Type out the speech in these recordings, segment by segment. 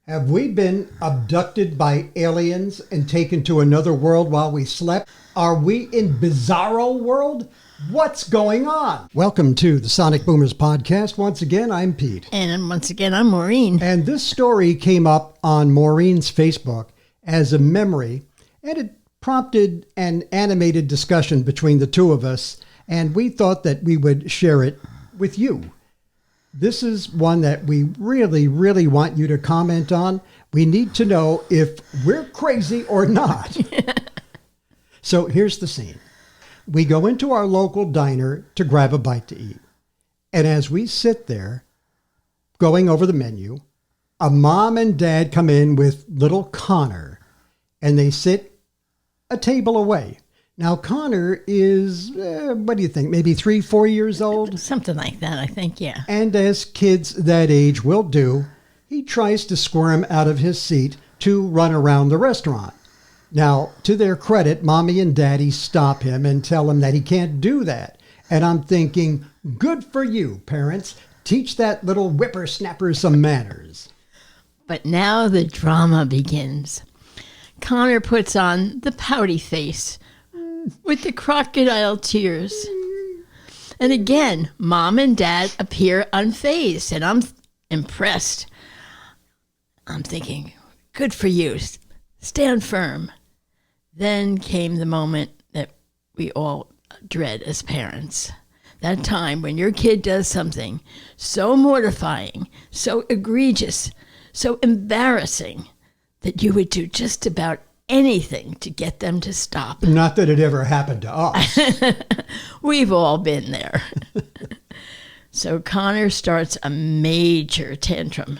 Have we been abducted by aliens and taken to another world while we slept? Are we in bizarro world? What's going on? Welcome to the Sonic Boomers podcast. Once again, I'm Pete. And once again, I'm Maureen. And this story came up on Maureen's Facebook as a memory, and it prompted an animated discussion between the two of us, and we thought that we would share it with you. This is one that we really want you to comment on. We need to know if we're crazy or not. So here's the scene. We go into our local diner to grab a bite to eat. And as we sit there, going over the menu, a mom and dad come in with little Connor, and they sit a table away. Now, Connor is, what do you think, maybe 3-4 years old? Something like that, I think, yeah. And as kids that age will do, he tries to squirm out of his seat to run around the restaurant. Now, to their credit, Mommy and Daddy stop him and tell him that he can't do that. And I'm thinking, good for you, parents. Teach that little whippersnapper some manners. But now the drama begins. Connor puts on the pouty face with the crocodile tears. And again, Mom and Dad appear unfazed, and I'm impressed. I'm thinking, good for you. Stand firm. Then came the moment that we all dread as parents. That time when your kid does something so mortifying, so egregious, so embarrassing that you would do just about anything to get them to stop. Not that it ever happened to us. We've all been there. So Connor starts a major tantrum.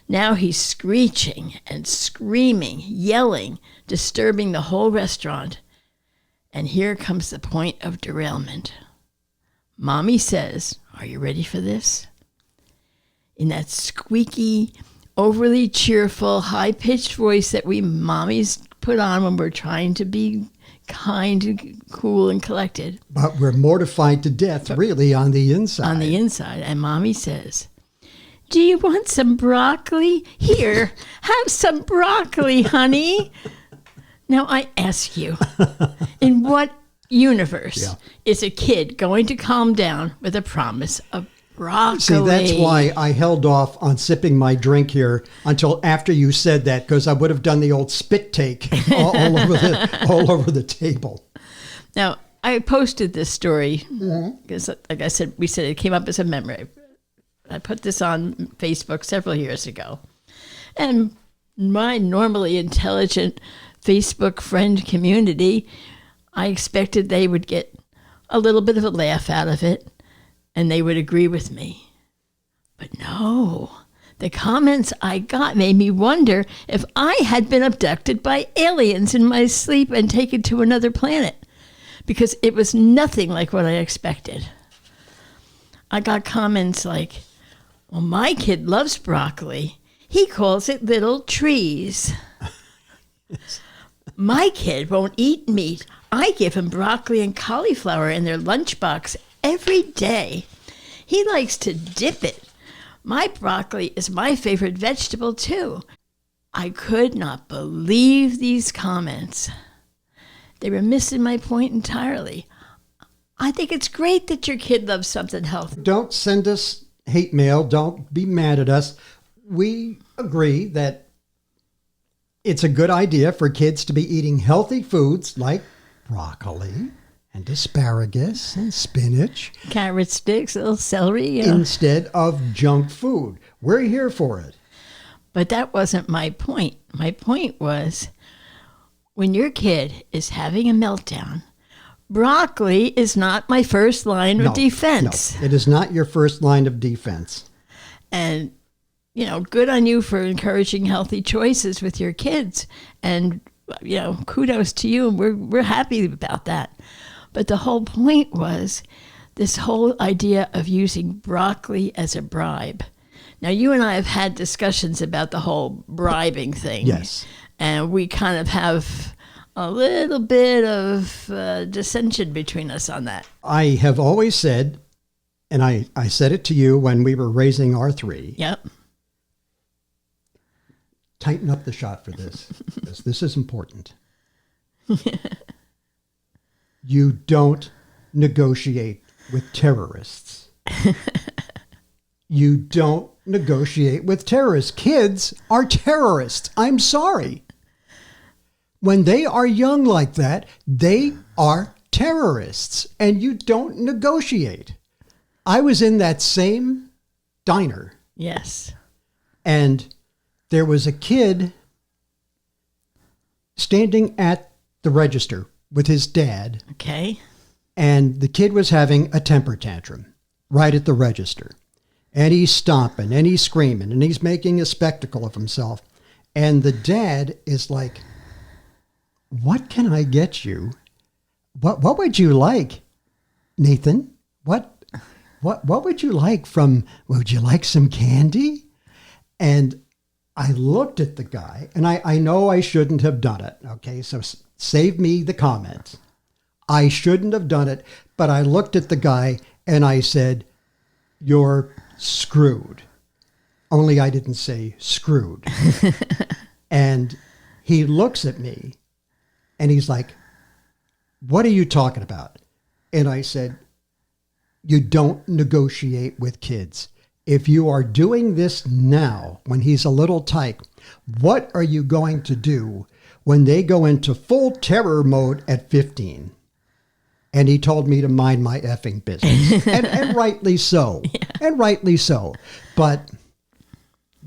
Now he's screeching and screaming, yelling, disturbing the whole restaurant. And here comes the point of derailment. Mommy says, are you ready for this? In that squeaky, overly cheerful, high-pitched voice that we mommies put on when we're trying to be kind, cool, and collected. But we're mortified to death, really, on the inside. On the inside. And Mommy says, do you want some broccoli? Here, have some broccoli, honey. Now, I ask you, in what universe is a kid going to calm down with a promise of broccoli? See, that's why I held off on sipping my drink here until after you said that, because I would have done the old spit take all over the table. Now, I posted this story because, like I said, we said it came up as a memory. I put this on Facebook several years ago. And my normally intelligent Facebook friend community, I expected they would get a little bit of a laugh out of it and they would agree with me. But no, the comments I got made me wonder if I had been abducted by aliens in my sleep and taken to another planet, because it was nothing like what I expected. I got comments like, well, my kid loves broccoli. He calls it little trees. My kid won't eat meat. I give him broccoli and cauliflower in their lunchbox every day. He likes to dip it. My broccoli is my favorite vegetable, too. I could not believe these comments. They were missing my point entirely. I think it's great that your kid loves something healthy. Don't send us hate mail. Don't be mad at us. We agree that it's a good idea for kids to be eating healthy foods like broccoli and asparagus and spinach. Carrot sticks, a little celery. Instead of junk food. We're here for it. But that wasn't my point. My point was, when your kid is having a meltdown, broccoli is not my first line of defense. No, it is not your first line of defense. And, good on you for encouraging healthy choices with your kids. And, kudos to you. We're happy about that. But the whole point was this whole idea of using broccoli as a bribe. Now, you and I have had discussions about the whole bribing thing. Yes. And we kind of have a little bit of dissension between us on that. I have always said, and I said it to you when we were raising our three. Yep. tighten up the shot for this, because this is important. You don't negotiate with terrorists. You don't negotiate with terrorists. Kids are terrorists. I'm sorry. When they are young like that, they are terrorists, and you don't negotiate. I was in that same diner. Yes. And there was a kid standing at the register with his dad. Okay. And the kid was having a temper tantrum right at the register. And he's stomping and he's screaming and he's making a spectacle of himself. And the dad is like, what can I get you? What would you like, Nathan? What would you like would you like some candy? And I looked at the guy, and I know I shouldn't have done it. Okay, so save me the comments. I shouldn't have done it, but I looked at the guy and I said, you're screwed. Only I didn't say screwed. And he looks at me and he's like, what are you talking about? And I said, you don't negotiate with kids. If you are doing this now, when he's a little tyke, what are you going to do when they go into full terror mode at 15? And he told me to mind my effing business. and rightly so. Yeah. And rightly so. But,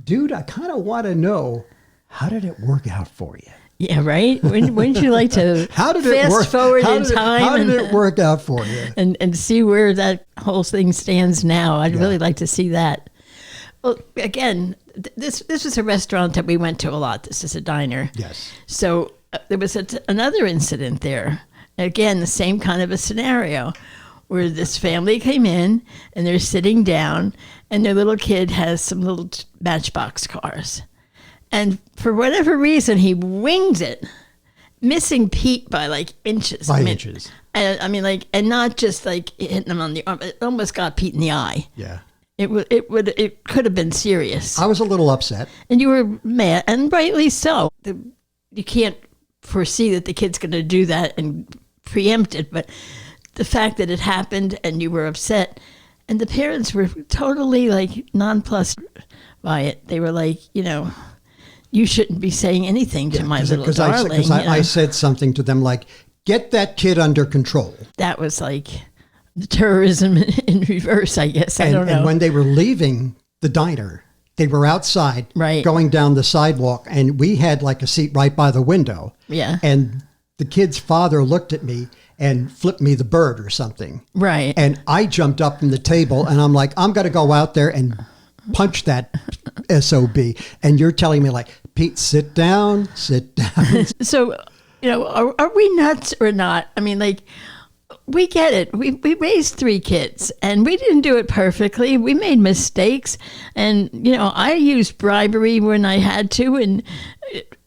dude, I kind of want to know, how did it work out for you? Yeah, right? Wouldn't you like to fast forward in time? How did it work out for you? And see where that whole thing stands now? I'd really like to see that. Well, again, this was a restaurant that we went to a lot. This is a diner. Yes. So there was another incident there. Again, the same kind of a scenario where this family came in and they're sitting down and their little kid has some little Matchbox cars. And for whatever reason, he wings it, missing Pete by like inches. Inches. And not just like hitting him on the arm. It almost got Pete in the eye. Yeah. It could have been serious. I was a little upset. And you were mad, and rightly so. You can't foresee that the kid's going to do that and preempt it, but the fact that it happened and you were upset, and the parents were totally like nonplussed by it. They were like, you shouldn't be saying anything to my little darling. Because I said something to them like, get that kid under control. That was like the terrorism in reverse, I guess. I don't know. And when they were leaving the diner, they were outside, right, going down the sidewalk, and we had like a seat right by the window. Yeah. And the kid's father looked at me and flipped me the bird or something. Right. And I jumped up from the table and I'm like, I'm going to go out there and punch that SOB. And you're telling me like, Pete, sit down. So, are we nuts or not? I mean, like, we get it. We raised 3 kids and we didn't do it perfectly. We made mistakes. And, I used bribery when I had to. And,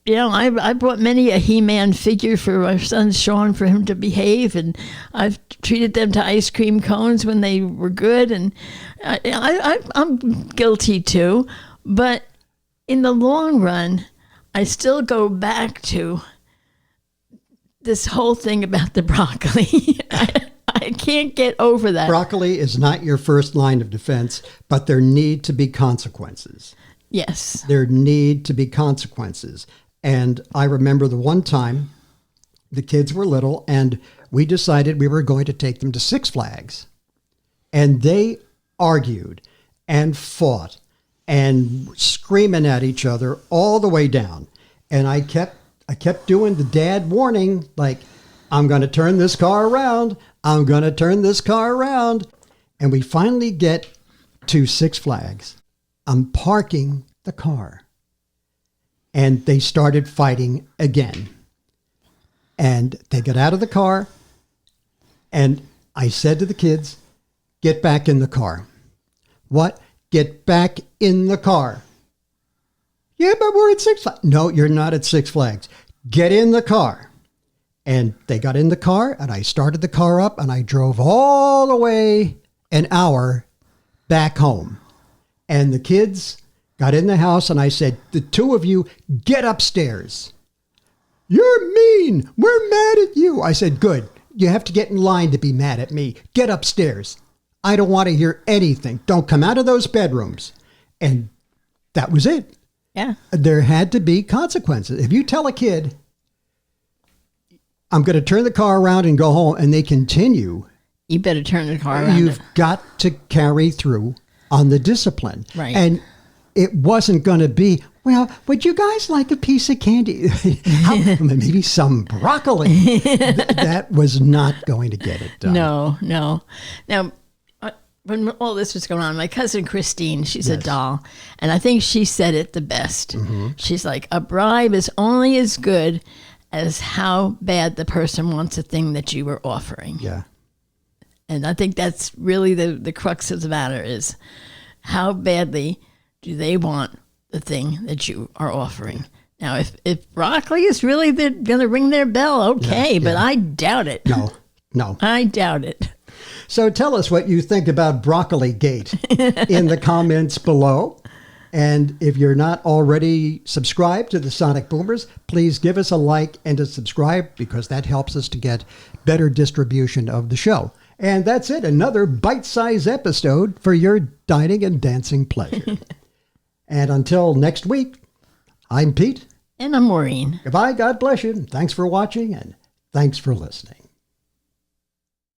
I bought many a He-Man figure for my son Sean for him to behave. And I've treated them to ice cream cones when they were good. And I'm guilty too. But in the long run, I still go back to this whole thing about the broccoli. I can't get over that. Broccoli is not your first line of defense, but there need to be consequences. Yes. There need to be consequences. And I remember the one time the kids were little and we decided we were going to take them to Six Flags. And they argued and fought and screaming at each other all the way down. And I kept doing the dad warning, like, I'm going to turn this car around. I'm going to turn this car around. And we finally get to Six Flags. I'm parking the car. And they started fighting again. And they got out of the car. And I said to the kids, get back in the car. What? Get back in the car. Yeah, but we're at Six Flags. No, you're not at Six Flags. Get in the car. And they got in the car, and I started the car up, and I drove all the way an hour back home. And the kids got in the house, and I said, the two of you get upstairs. You're mean. We're mad at you. I said, good. You have to get in line to be mad at me. Get upstairs. I don't want to hear anything. Don't come out of those bedrooms. And that was it. Yeah. There had to be consequences. If you tell a kid, I'm going to turn the car around and go home, and they continue, You better turn the car around. you've got to carry through on the discipline. Right. And it wasn't going to be, well, would you guys like a piece of candy? Maybe some broccoli. That was not going to get it done. No. Now, when all this was going on, my cousin Christine, she's a doll, and I think she said it the best. She's like, a bribe is only as good as how bad the person wants a thing that you were offering. Yeah. And I think that's really the crux of the matter is how badly do they want the thing that you are offering. Now, if broccoli is really going to ring their bell, okay, but I doubt it. No. I doubt it. So tell us what you think about Broccoli Gate in the comments below. And if you're not already subscribed to the Sonic Boomers, please give us a like and a subscribe, because that helps us to get better distribution of the show. And that's it. Another bite-sized episode for your dining and dancing pleasure. And until next week, I'm Pete. And I'm Maureen. Goodbye. God bless you. Thanks for watching, and thanks for listening.